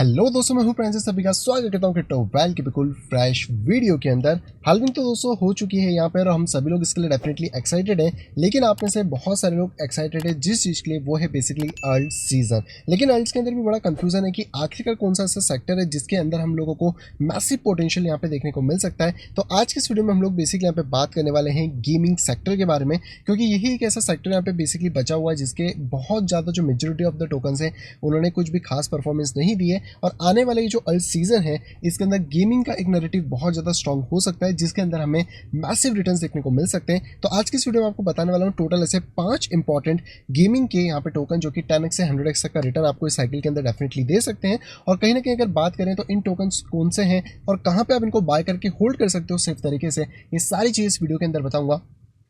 Hello दोस्तों, मैं हूं फ्रांसिस। सभी का स्वागत करता हूं क्रिप्टो वेल के बिल्कुल फ्रेश वीडियो के अंदर। हाल्विंग तो दोस्तों हो चुकी है यहाँ पर और हम सभी लोग इसके लिए डेफिनेटली एक्साइटेड हैं। लेकिन आप में से बहुत सारे लोग एक्साइटेड है जिस चीज़ के लिए, वो है बेसिकली अर्ल्ट सीजन। लेकिन अर्ल्ट्स के अंदर भी बड़ा कंफ्यूजन है कि आखिरकार कौन सा ऐसा सेक्टर है जिसके अंदर हम लोगों को मैसिव पोटेंशियल यहाँ पे देखने को मिल सकता है। तो आज के इस वीडियो में हम लोग बेसिकली यहाँ पे बात करने वाले हैं गेमिंग सेक्टर के बारे में, क्योंकि यही एक ऐसा सेक्टर यहाँ पे बेसिकली बचा हुआ है जिसके बहुत ज़्यादा जो मेजोरिटी ऑफ द टोकन्स है उन्होंने कुछ भी खास परफॉर्मेंस नहीं दी है। और आने वाले जो अर्ल्ट सीजन है इसके अंदर गेमिंग का एक नैरेटिव बहुत ज़्यादा स्ट्रांग हो सकता है, जिसके अंदर हमें मैसिव रिटर्न्स देखने को मिल सकते हैं। तो आज की इस वीडियो में आपको बताने वाला हूँ टोटल ऐसे 5 इंपॉर्टेंट गेमिंग के यहाँ पे टोकन जो कि 10x से 100x तक का रिटर्न आपको इस साइकिल के अंदर डेफिनेटली दे सकते हैं। और कहीं ना कहीं अगर बात करें तो इन टोकन्स कौन से हैं और कहाँ पे आप इनको बाय करके होल्ड कर सकते हो सेफ तरीके से, ये सारी चीज़ इस वीडियो के अंदर बताऊंगा।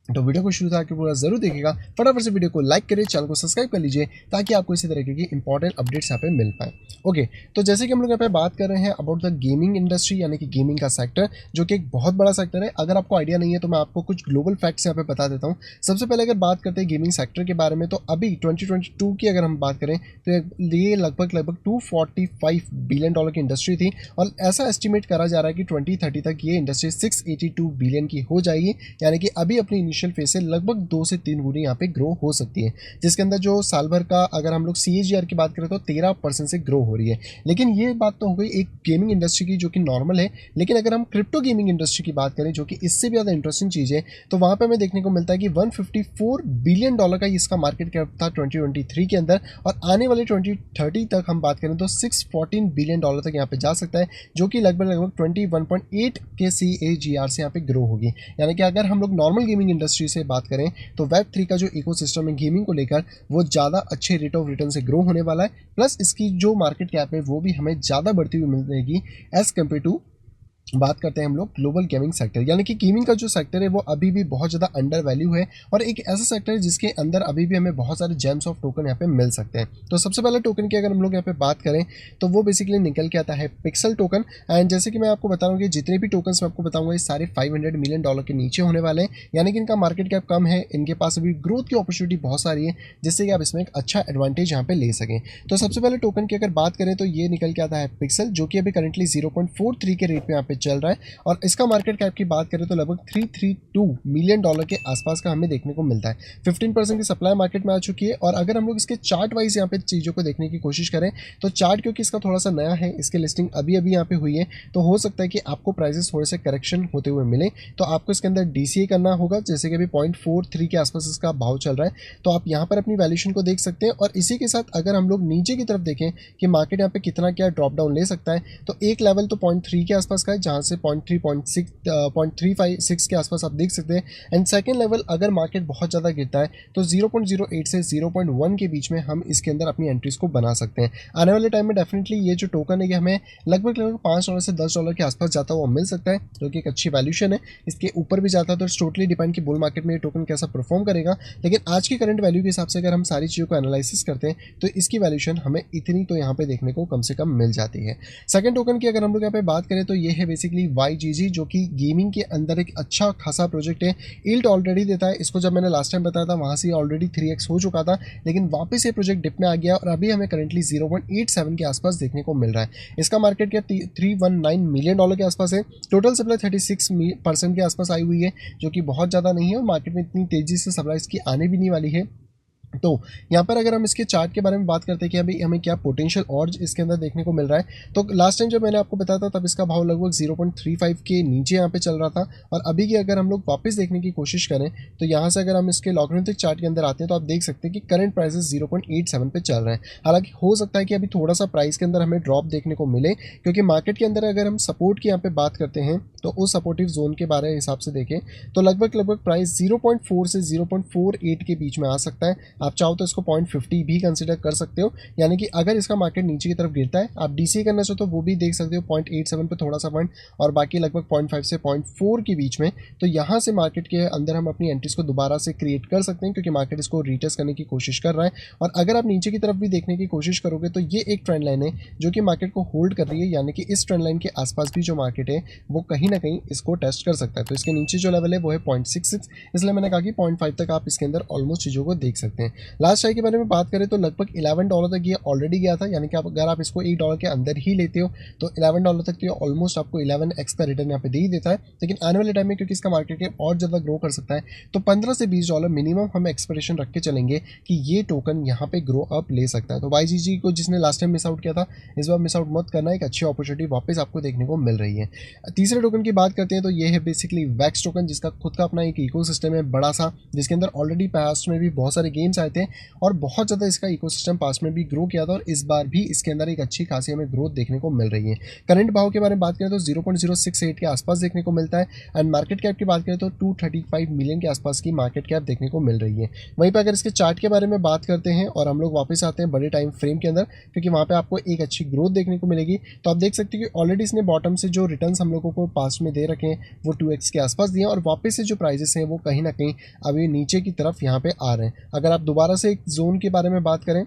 तो वीडियो को शुरू तक पूरा जरूर देखिएगा। फटाफट से वीडियो को लाइक करिए, चैनल को सब्सक्राइब कर लीजिए ताकि आपको इसी तरीके की इंपॉर्टेंट अपडेट्स यहाँ पे मिल पाए। ओके, तो जैसे कि हम लोग यहाँ पे बात कर रहे हैं अबाउट द गेमिंग इंडस्ट्री, यानी कि गेमिंग का सेक्टर, जो कि एक बहुत बड़ा सेक्टर है। अगर आपको आइडिया नहीं है तो मैं आपको कुछ ग्लोबल फैक्ट्स यहाँ पे बता देता हूँ। सबसे पहले अगर बात करते हैं गेमिंग सेक्टर के बारे में, तो अभी 2022 की अगर हम बात करें तो ये लगभग $245 बिलियन की इंडस्ट्री थी। और ऐसा एस्टिमेट करा जा रहा है कि 2030 तक ये इंडस्ट्री 682 बिलियन की हो जाएगी, यानी कि अभी अपनी इनिशियल फेज से लगभग 2 से 3 गुनी यहाँ पे ग्रो हो सकती है, जिसके अंदर जो साल भर का अगर हम लोग CAGR की बात करें तो 13% से ग्रो हो रही है। लेकिन ये बात तो हो गई एक गेमिंग इंडस्ट्री की जो कि नॉर्मल है। लेकिन अगर हम क्रिप्टो गेमिंग इंडस्ट्री की बात करें जो कि इससे भी ज़्यादा इंटरेस्टिंग चीज़ है, तो वहाँ पर हमें देखने को मिलता है कि $154 बिलियन का इसका मार्केट कैप था 2023 के अंदर। और आने वाले 2030 तक हम बात करें तो $614 बिलियन तक यहाँ पे जा सकता है, जो कि लगभग 21.8 के CAGR से यहाँ पे ग्रो होगी। यानी कि अगर हम लोग नॉर्मल गेमिंग इंडस्ट्री से बात करें तो Web3 का जो इकोसिस्टम है गेमिंग को लेकर, वो ज़्यादा अच्छे रेट ऑफ रिटर्न से ग्रो होने वाला है। प्लस इसकी जो मार्केट कैप है वो भी हमें ज़्यादा बढ़ती हुई मिलेगी एज़ कम्पेयर टू बात करते हैं हम लोग ग्लोबल गेमिंग सेक्टर। यानी कि गेमिंग का जो सेक्टर है वो अभी भी बहुत ज़्यादा अंडर वैल्यू है और एक ऐसा सेक्टर है जिसके अंदर अभी भी हमें बहुत सारे जेम्स ऑफ टोकन यहाँ पे मिल सकते हैं। तो सबसे पहले टोकन की अगर हम लोग यहाँ पे बात करें तो वो बेसिकली निकल के आता है पिक्सल टोकन। एंड जैसे कि मैं आपको बताऊँ कि जितने भी टोकन मैं आपको बताऊँगा ये सारे $500 मिलियन के नीचे होने वाले हैं, यानी कि इनका मार्केट कैप कम है, इनके पास अभी ग्रोथ की अपॉर्चुनिटी बहुत सारी है, जिससे कि आप इसमें एक अच्छा एडवांटेज यहाँ पे ले सकें। तो सबसे पहले टोकन की अगर बात करें तो ये निकल के आता है पिक्सल, जो कि अभी करंटली 0.43 के रेट पे यहाँ पे चल रहा है। और इसका मार्केट कैप की बात करें तो लगभग $332 मिलियन के आसपास का हमें देखने को मिलता है। 15% की सप्लाई मार्केट में आ चुकी है। और अगर हम लोग इसके चार्ट वाइज यहाँ पे चीज़ों को देखने की कोशिश करें तो चार्ट, क्योंकि इसका थोड़ा सा नया है, इसकी लिस्टिंग अभी अभी यहाँ पे हुई है, तो हो सकता है कि आपको प्राइसेस थोड़े से करेक्शन होते हुए मिले। तो आपको इसके अंदर DCA करना होगा, जैसे कि अभी 0.43 के आसपास इसका भाव चल रहा है। तो आप यहाँ पर अपनी वैल्यूएशन को देख सकते हैं। और इसी के साथ अगर हम लोग नीचे की तरफ देखें कि मार्केट यहाँ पे कितना क्या ड्रॉप डाउन ले सकता है, तो एक लेवल तो 0.3 के आसपास का है, जहाँ से 0.356 के आसपास आप देख सकते हैं। एंड सेकेंड लेवल अगर मार्केट बहुत ज़्यादा गिरता है तो 0.08 से 0.1 के बीच में हम इसके अंदर अपनी एंट्रीज को बना सकते हैं। आने वाले टाइम में डेफिनेटली ये जो टोकन है ये हमें लगभग $5 से $10 के आसपास जाता हुआ मिल सकता है, जो कि एक अच्छी वैल्यूशन है। इसके ऊपर भी जाता है तो टोटली डिपेंड कि बुल मार्केट में ये टोकन कैसा परफॉर्म करेगा। लेकिन आज की करंट वैल्यू के हिसाब से अगर हम सारी चीज़ों को एनालिसिस करते हैं तो इसकी वैल्यूशन हमें इतनी तो यहाँ पे देखने को कम से कम मिल जाती है। सेकंड टोकन की अगर हम लोग यहाँ पे बात करें तो ये है बेसिकली YGG, जो कि गेमिंग के अंदर एक अच्छा खासा प्रोजेक्ट है। यील्ड ऑलरेडी देता है। इसको जब मैंने लास्ट टाइम बताया था वहाँ से ऑलरेडी 3x हो चुका था, लेकिन वापस ये प्रोजेक्ट डिप में आ गया और अभी हमें करंटली 0.87 के आसपास देखने को मिल रहा है। इसका मार्केट कैप $319 मिलियन के आसपास है। टोटल सप्लाई 36% के आसपास आई हुई है, जो कि बहुत ज़्यादा नहीं है और मार्केट में इतनी तेज़ी से सप्लाई इसकी आने भी नहीं वाली है। तो यहाँ पर अगर हम इसके चार्ट के बारे में बात करते हैं कि अभी हमें क्या पोटेंशियल और इसके अंदर देखने को मिल रहा है, तो लास्ट टाइम जब मैंने आपको बताया था तब इसका भाव लगभग 0.35 के नीचे यहाँ पे चल रहा था। और अभी की अगर हम लोग वापस देखने की कोशिश करें तो यहाँ से अगर हम इसके लॉगरिथमिक चार्ट के अंदर आते हैं तो आप देख सकते हैं कि करंट प्राइसेस 0.87 पे चल रहे हैं। हालांकि हो सकता है कि अभी थोड़ा सा प्राइस के अंदर हमें ड्रॉप देखने को मिले, क्योंकि मार्केट के अंदर अगर हम सपोर्ट की यहाँ पे बात करते हैं तो उस सपोर्टिव जोन के बारे हिसाब से देखें तो लगभग प्राइस 0.4 से 0.48 के बीच में आ सकता है। आप चाहो तो इसको 0.50 भी कंसिडर कर सकते हो। यानी कि अगर इसका मार्केट नीचे की तरफ गिरता है, आप DCA करना चाहो तो वो भी देख सकते हो 0.87 पे थोड़ा सा पॉइंट, और बाकी लगभग 0.5 से 0.4 के बीच में। तो यहाँ से मार्केट के अंदर हम अपनी एंट्रीज को दोबारा से क्रिएट कर सकते हैं, क्योंकि मार्केट इसको रीटेस्ट करने की कोशिश कर रहा है। और अगर आप नीचे की तरफ भी देखने की कोशिश करोगे तो ये एक ट्रेंड लाइन है जो कि मार्केट को होल्ड कर रही है। यानी कि इस ट्रेंड लाइन के आसपास भी जो मार्केट है वो कहीं ना कहीं इसको टेस्ट कर सकता है। तो इसके नीचे जो लेवल है वो है 0.66, इसलिए मैंने कहा कि 0.5 तक आप इसके अंदर ऑलमोस्ट चीज़ों को देख सकते हैं। लास्ट हाई के बारे में बात करें तो लगभग $11 तक ये ऑलरेडी गया था, यानी कि अगर आप इसको $1 के अंदर ही लेते हो तो $11 तक तो ये ऑलमोस्ट आपको 11x का रिटर्न यहाँ पे दे ही देता है। लेकिन आने वाले टाइम में क्योंकि इसका मार्केट कैप और ज़्यादा ग्रो कर सकता है तो $15 से $20 मिनिमम हम एक्सपेक्टेशन रख के चलेंगे कि ये टोकन यहाँ पे ग्रो अप ले सकता है। तो YGG को जिसने लास्ट टाइम मिस आउट किया था, इस बार मिस आउट मत करना, एक अच्छी अपॉर्चुनिटी वापस आपको देखने को मिल रही है। तीसरे टोकन की बात करते हैं तो ये है बेसिकली वैक्स टोकन, जिसका खुद का अपना एक इकोसिस्टम है बड़ा सा, जिसके अंदर ऑलरेडी पास्ट में भी बहुत सारे गेम्स आए थे और बहुत ज़्यादा इसका इकोसिस्टम पास्ट में भी ग्रो किया था और इस बार भी इसके अंदर एक अच्छी खासी हमें ग्रोथ देखने को मिल रही है। करंट भाव के बारे में बात करें तो 0.068 के आसपास देखने को मिलता है एंड मार्केट कैप की बात करें तो 235 मिलियन के आसपास की मार्केट कैप देखने को मिल रही है। वहीं पर अगर इसके चार्ट के बारे में बात करते हैं और हम लोग वापस आते हैं बड़े टाइम फ्रेम के अंदर, क्योंकि वहाँ पे आपको एक अच्छी ग्रोथ देखने को मिलेगी। तो आप देख सकते हैं कि ऑलरेडी इसने बॉटम से जो रिटर्न्स हम लोगों को पास्ट में दे रखे हैं वो 2x के आसपास दिए और वापस से जो प्राइजेस हैं वो कहीं ना कहीं अभी नीचे की तरफ यहाँ पे आ रहे हैं। अगर आप दोबारा से एक जोन के बारे में बात करें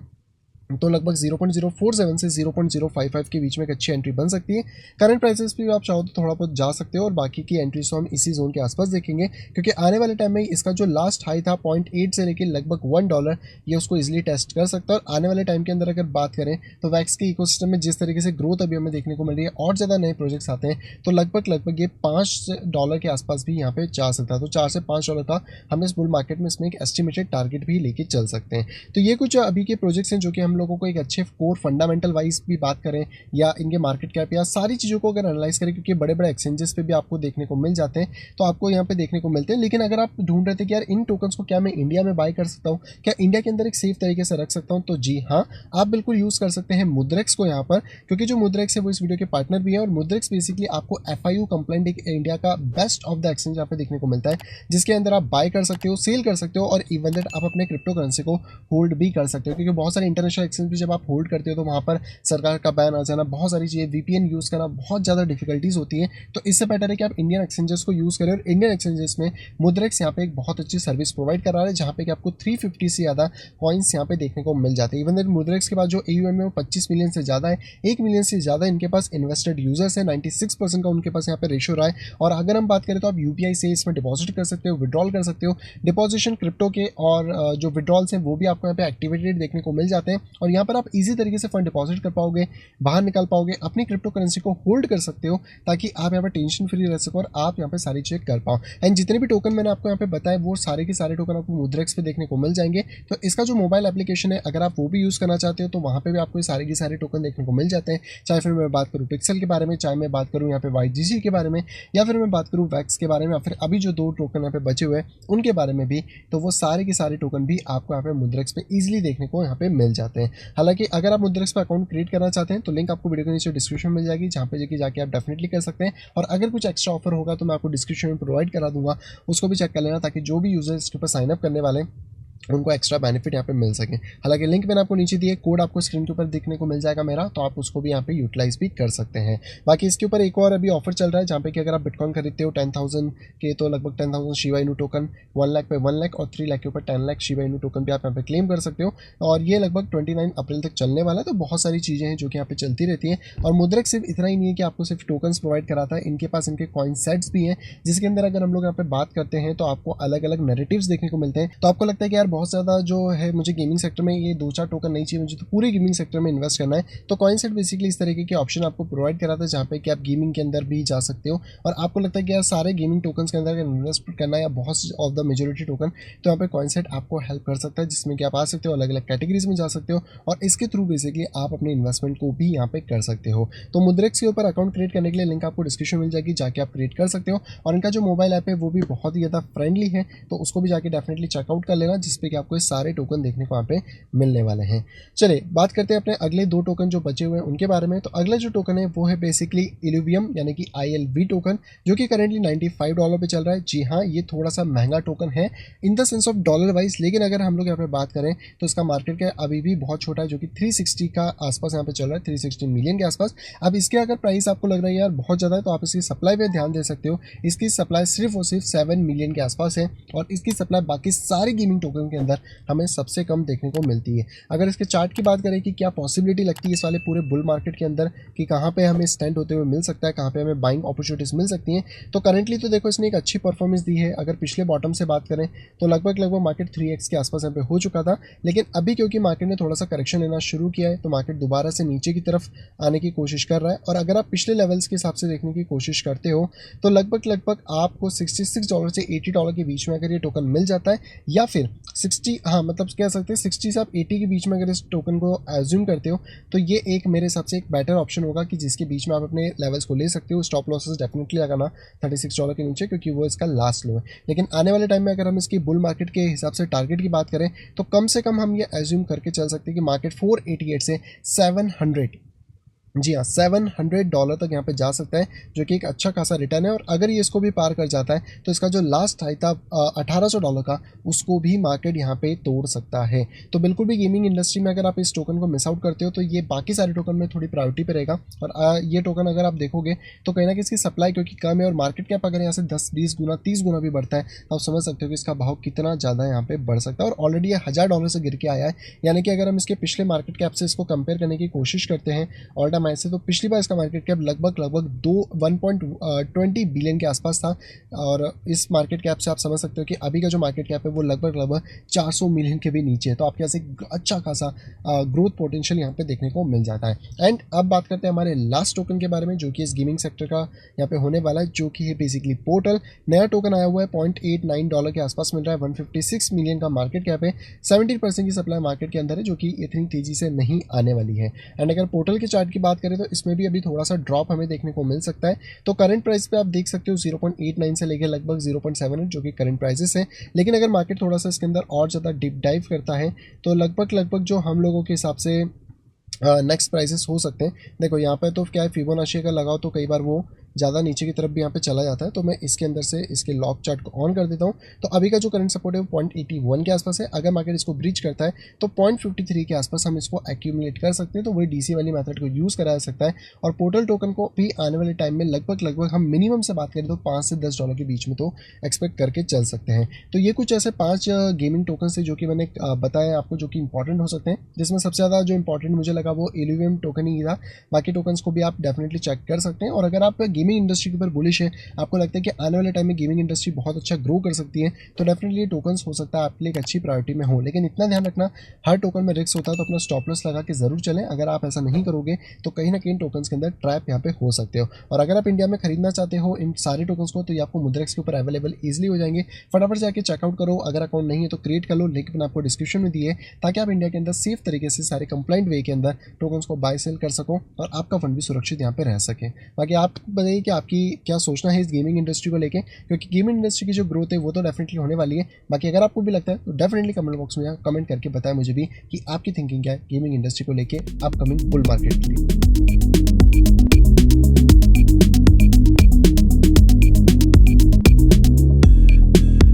तो लगभग 0.047 से 0.055 के बीच में एक अच्छी एंट्री बन सकती है। करंट प्राइसेस पे भी आप चाहो तो थोड़ा बहुत जा सकते हो और बाकी की एंट्रीज तो हम इसी जोन के आसपास देखेंगे, क्योंकि आने वाले टाइम में इसका जो लास्ट हाई था 0.8 से लेकर लगभग $1, ये उसको इजीली टेस्ट कर सकता है। और आने वाले टाइम के अंदर अगर बात करें तो वैक्स के इकोसिस्टम में जिस तरीके से ग्रोथ अभी हमें देखने को मिल रही है और ज़्यादा नए प्रोजेक्ट्स आते हैं तो लगभग ये $5 के आसपास भी यहाँ पे जा सकता है। तो $4 से $5 का हम इस बुल मार्केट में इसमें एक एस्टिमेटेड टारगेट भी लेके चल सकते हैं। तो ये कुछ अभी के प्रोजेक्ट्स हैं जो कि हम लोगों को एक अच्छे कोर फंडामेंटल वाइज भी बात करें या इनके मार्केट कैप या सारी चीज़ों को अगर एनालाइज करें, क्योंकि बड़े बड़े एक्सचेंजेस पे भी आपको देखने को मिल जाते हैं तो आपको यहाँ पे देखने को मिलते हैं। लेकिन अगर आप ढूंढ रहे थे कि यार इन टोकन्स को क्या मैं इंडिया में बाय कर सकता हूँ, क्या इंडिया के अंदर एक सेफ तरीके से रख सकता हूँ, तो जी हाँ, आप बिल्कुल यूज़ कर सकते हैं मुद्रेक्स को यहाँ पर, क्योंकि जो मुद्रेक्स है वो इस वीडियो के पार्टनर भी है और मुद्रेक्स बेसिकली आपको FIU कंप्लाइंट एक इंडिया का बेस्ट ऑफ द एक्सचेंज यहाँ पे देखने को मिलता है, जिसके अंदर आप बाय कर सकते हो, सेल कर सकते हो और इवन दैट आप अपने क्रिप्टो करेंसी को होल्ड भी कर सकते हो। क्योंकि बहुत सारे इंटरनेशनल एक्सचेंज भी जब आप होल्ड करते हो तो वहाँ पर सरकार का बैन आ जाना, बहुत सारी चीज़ें, VPN यूज़ करना बहुत ज़्यादा डिफिकल्टीज होती है। तो इससे बेटर है कि आप इंडियन एक्सचेंजेस को यूज़ करें और इंडियन एक्सचेंजेस में मुद्रेक्स यहाँ पे एक बहुत अच्छी सर्विस प्रोवाइड कर रहा है, जहाँ पे कि आपको 350 से ज़्यादा कॉइन्स यहाँ पे देखने को मिल जाते हैं। इवन दैट मुद्रेक्स के बाद जो AUM है वो 25 मिलियन से ज़्यादा है, 1 मिलियन से ज़्यादा इनके पास इन्वेस्टेड यूजर्स है, 96% का उनके पास यहाँ पे रेशो रहा है। और अगर हम बात करें तो आप UPI से इसमें डिपॉजिट कर सकते हो, विड्रॉल कर सकते हो, डिपॉजिशन क्रिप्टो के और जो विड्रॉल्स हैं वो भी आपको यहाँ पे एक्टिवेटेड देखने को मिल जाते हैं और यहाँ पर आप ईजी तरीके से फंड डिपॉजिट कर पाओगे, बाहर निकाल पाओगे, अपनी क्रिप्टो करेंसी को होल्ड कर सकते हो ताकि आप यहाँ पे टेंशन फ्री रह सको और आप यहाँ पे सारी चीज़ें कर पाओ। एंड जितने भी टोकन मैंने आपको यहाँ पे बताए वो सारे के सारे टोकन आपको मुद्रेक्स पे देखने को मिल जाएंगे। तो इसका जो मोबाइल एप्लीकेशन है अगर आप वो भी यूज़ करना चाहते हो तो वहाँ पे भी आपको सारे के सारे टोकन देखने को मिल जाते हैं। चाहे फिर मैं बात करूँ पिक्सल के बारे में, चाहे मैं बात करूँ यहाँ पे YGG के बारे में, या फिर मैं बात करूँ वैक्स के बारे में, या फिर अभी जो 2 टोकन यहाँ पे बचे हुए हैं उनके बारे में भी, तो वो सारे के सारे टोकन भी आपको यहाँ पे मुद्रेक्स पे ईजिली देखने को यहाँ पे मिल जाते हैं। हालांकि अगर आप मुद्रेक्स पे अकाउंट क्रिएट करना चाहते हैं तो लिंक आपको वीडियो के नीचे डिस्क्रिप्शन में मिल जाएगी, जहाँ पे जाके आप डेफिनेटली कर सकते हैं। और अगर कुछ एक्स्ट्रा ऑफर होगा तो मैं आपको डिस्क्रिप्शन में प्रोवाइड करा दूंगा, उसको भी चेक कर लेना ताकि जो भी यूजर्स इसके ऊपर साइनअप करने वाले हैं उनको एक्स्ट्रा बेनिफिट यहाँ पे मिल सके। हालांकि लिंक मैंने आपको नीचे दिए, कोड आपको स्क्रीन के ऊपर देखने को मिल जाएगा मेरा, तो आप उसको भी यहाँ पे यूटिलाइज भी कर सकते हैं। बाकी इसके ऊपर एक और अभी ऑफर चल रहा है जहाँ पे कि अगर आप बिटकॉइन खरीदते हो 10,000 के तो लगभग 10,000 शिबा इनू टोकन, 1 लाख पे 1 लाख और 3 लाख के ऊपर 10 लाख शिबा इनू टोकन भी आप यहाँ पे क्लेम कर सकते हो। और ये लगभग 29 अप्रैल तक चलने वाला है। तो बहुत सारी चीज़ें हैं जो कि यहाँ पे चलती रहती हैं। और मुद्रेक्स सिर्फ इतना ही नहीं है कि आपको सिर्फ टोकन्स प्रोवाइड कराता है, इनके पास इनके कॉइन सेट्स भी हैं, जिसके अंदर अगर हम लोग यहाँ पे बात करते हैं तो आपको अलग अलग नैरेटिव्स देखने को मिलते हैं। तो आपको लगता है कि यार बहुत ज़्यादा जो है मुझे गेमिंग सेक्टर में ये 2-4 टोकन नहीं चाहिए, मुझे तो पूरे गेमिंग सेक्टर में इन्वेस्ट करना है, तो कॉइन सेट बेसिकली इस तरीके के ऑप्शन आपको प्रोवाइड कराता है जहाँ पे कि आप गेमिंग के अंदर भी जा सकते हो। और आपको लगता है कि यार सारे गेमिंग टोकन्स के अंदर अगर इन्वेस्ट करना है या बहुत ऑफ द मेजोरिटी टोकन, तो यहाँ पे कॉइन सेट आपको हेल्प कर सकता है, जिसमें कि आप आ सकते हो, अलग अलग कैटेगरीज में जा सकते हो और इसके थ्रू बेसिकली आप अपने इन्वेस्टमेंट को भी यहाँ पे कर सकते हो। तो मुद्रेक्स के ऊपर अकाउंट क्रिएट करने के लिए लिंक आपको डिस्क्रिप्शन मिल जाएगी, जाके आप क्रिएट कर सकते हो। और इनका जो मोबाइल ऐप है वो भी बहुत ही ज़्यादा फ्रेंडली है, तो उसको भी जाके डेफिनेटली चेकआउट कर लेना, जिसपे कि आपको ये सारे टोकन देखने को यहाँ पे मिलने वाले हैं। चलिए बात करते हैं अपने अगले 2 टोकन जो बचे हुए हैं उनके बारे में। तो अगला जो टोकन है वो है बेसिकली इल्यूवियम यानी कि ILV टोकन, जो कि करेंटली $95 पे चल रहा है। जी हाँ, ये थोड़ा सा महंगा टोकन है in the sense of dollar wise, लेकिन अगर हम लोग यहाँ पे बात करें तो इसका मार्केट कैप अभी भी बहुत छोटा है, जो कि 360 का आसपास यहाँ पे चल रहा है, 360 मिलियन के आसपास। अब इसके अगर प्राइस आपको लग रहा है यार बहुत ज़्यादा है, तो आप इसकी सप्लाई पे ध्यान दे सकते हो। इसकी सप्लाई सिर्फ और सिर्फ 7 मिलियन के आसपास है और इसकी सप्लाई बाकी सारे गेमिंग टोकन टोकन के अंदर हमें सबसे कम देखने को मिलती है। अगर इसके चार्ट की बात करें कि क्या पॉसिबिलिटी लगती है इस वाले पूरे बुल मार्केट के अंदर कि कहाँ पे हमें स्टैंड होते हुए मिल सकता है, कहाँ पे हमें बाइंग अपॉर्चुनिटीज़ मिल सकती हैं, तो करंटली तो देखो इसने एक अच्छी परफॉर्मेंस दी है। अगर पिछले बॉटम से बात करें तो लगभग मार्केट 3x के आसपास यहाँ पे हो चुका था, लेकिन अभी क्योंकि मार्केट ने थोड़ा सा करेक्शन लेना शुरू किया है तो मार्केट दोबारा से नीचे की तरफ आने की कोशिश कर रहा है। और अगर आप पिछले लेवल्स के हिसाब से देखने की कोशिश करते हो तो लगभग आपको $66 से $80 के बीच में अगर ये टोकन मिल जाता है, या फिर 60, हाँ मतलब कह सकते हैं 60 से आप 80 के बीच में अगर इस टोकन को एज्यूम करते हो तो ये एक मेरे हिसाब से एक बेटर ऑप्शन होगा कि जिसके बीच में आप अपने लेवल्स को ले सकते हो। स्टॉप लॉसेस डेफिनेटली लगाना $36 के नीचे, क्योंकि वो इसका लास्ट लो है। लेकिन आने वाले टाइम में अगर हम इसकी बुल मार्केट के हिसाब से टारगेट की बात करें तो कम से कम हम ये एज्यूम करके चल सकते हैं कि मार्केट 488 से 700, जी हाँ, $700 तक यहाँ पे जा सकता है, जो कि एक अच्छा खासा रिटर्न है। और अगर ये इसको भी पार कर जाता है तो इसका जो लास्ट हाई था $1800 का, उसको भी मार्केट यहाँ पे तोड़ सकता है। तो बिल्कुल भी गेमिंग इंडस्ट्री में अगर आप इस टोकन को मिस आउट करते हो तो ये बाकी सारे टोकन में थोड़ी प्रायोरिटी पे रहेगा। और ये टोकन अगर आप देखोगे तो कहीं ना कहीं इसकी सप्लाई क्योंकि कम है और मार्केट कैप अगर यहाँ से 10-20 गुना 30 गुना भी बढ़ता है तो आप समझ सकते हो कि इसका भाव कितना ज़्यादा यहाँ पे बढ़ सकता है। और ऑलरेडी ये $1000 से गिर के आया है, यानी कि अगर हम इसके पिछले मार्केट कैप से इसको कंपेयर करने की कोशिश करते हैं ऑल टाइम हाई से, तो पिछली बार इसका मार्केट कैप लगभग 1.20 बिलियन के आसपास था। और इस मार्केट कैप से आप समझ सकते हो कि अभी का जो मार्केट कैप है वो लगभग 400 मिलियन के भी नीचे है। तो आपके यहाँ से अच्छा खासा ग्रोथ पोटेंशियल यहाँ पे देखने को मिल जाता है। एंड अब बात करते हैं हमारे लास्ट टोकन के बारे में, जो कि इस गेमिंग सेक्टर का यहाँ पे होने वाला है, जो कि है बेसिकली पोर्टल। नया टोकन आया हुआ है, $0.89 के आसपास मिल रहा है, 156 मिलियन का मार्केट कैप है, 70% की सप्लाई मार्केट के अंदर है, जो कि इतनी तेजी से नहीं आने वाली है। एंड अगर पोर्टल के चार्ट की बात करें तो इसमें भी अभी थोड़ा सा ड्रॉप हमें देखने को मिल सकता है। तो करंट प्राइस पे आप देख सकते हो 0.89 से लेकर लगभग 0.78 जो कि करंट प्राइसेस है। लेकिन अगर मार्केट थोड़ा सा इसके अंदर और ज़्यादा डीप डाइव करता है तो लगभग जो हम लोगों के हिसाब से नेक्स्ट प्राइसेस हो सकते हैं। देखो यहाँ पे तो क्या है, फिबोनाची का लगाओ तो कई बार वो ज़्यादा नीचे की तरफ भी यहाँ पे चला जाता है। तो मैं इसके अंदर से इसके लॉक चार्ट को ऑन कर देता हूँ। तो अभी का जो करंट सपोर्ट है वो 0.81 के आसपास है। अगर मार्केट इसको ब्रीच करता है तो 0.53 के आसपास हम इसको एक्यूमुलेट कर सकते हैं। तो वही डीसी वाली मेथड को यूज़ करा जा सकता है। और पोर्टल टोकन को भी आने वाले टाइम में लगभग हम मिनिमम से बात करें तो $5 से $10 के बीच में तो एक्सपेक्ट करके चल सकते हैं। तो ये कुछ ऐसे 5 गेमिंग टोकन थे जो कि मैंने बताया आपको, जो कि इंपॉर्टेंट हो सकते हैं। जिसमें सबसे ज़्यादा जो इंपॉर्टेंट मुझे लगा वो इल्यूवियम टोकन ही था। बाकी टोकन्स को भी आप डेफिनेटली चेक कर सकते हैं। और अगर आप गेमिंग इंडस्ट्री के ऊपर बुलिश है, आपको लगता है कि आने वाले टाइम में गेमिंग इंडस्ट्री बहुत अच्छा ग्रो कर सकती है, तो डेफिनेटली ये टोकन्स हो सकता है आपके लिए एक अच्छी प्रायोरिटी में हो। लेकिन इतना ध्यान रखना, हर टोकन में रिस्क होता है, तो अपना स्टॉप लॉस लगा के जरूर चलें। अगर आप ऐसा नहीं करोगे तो कहीं ना कहीं टोकन्स के अंदर ट्रैप यहाँ पे हो सकते हो। और अगर आप इंडिया में खरीदना चाहते हो इन सारे टोकन्स को तो ये आपको मुद्रेक्स के ऊपर अवेलेबल ईजिली हो जाएंगे। फटाफट जाके चेकआउट करो। अगर अकाउंट नहीं है तो क्रिएट कर लो, लिंक मैंने आपको डिस्क्रिप्शन में दी है, ताकि आप इंडिया के अंदर सेफ तरीके से सारे कंप्लाइंट वे के अंदर टोकन्स को बाय सेल कर सको और आपका फंड भी सुरक्षित यहाँ पे रह सके। बाकी आप बताइए कि आपकी क्या सोचना है इस गेमिंग इंडस्ट्री को लेके, क्योंकि गेमिंग इंडस्ट्री की जो ग्रोथ है वो तो डेफिनेटली होने वाली है। बाकी अगर आपको भी लगता है तो डेफिनेटली कमेंट बॉक्स में कमेंट करके बताएं मुझे भी कि आपकी थिंकिंग क्या है गेमिंग इंडस्ट्री को लेके अपकमिंग बुल मार्केट के लिए।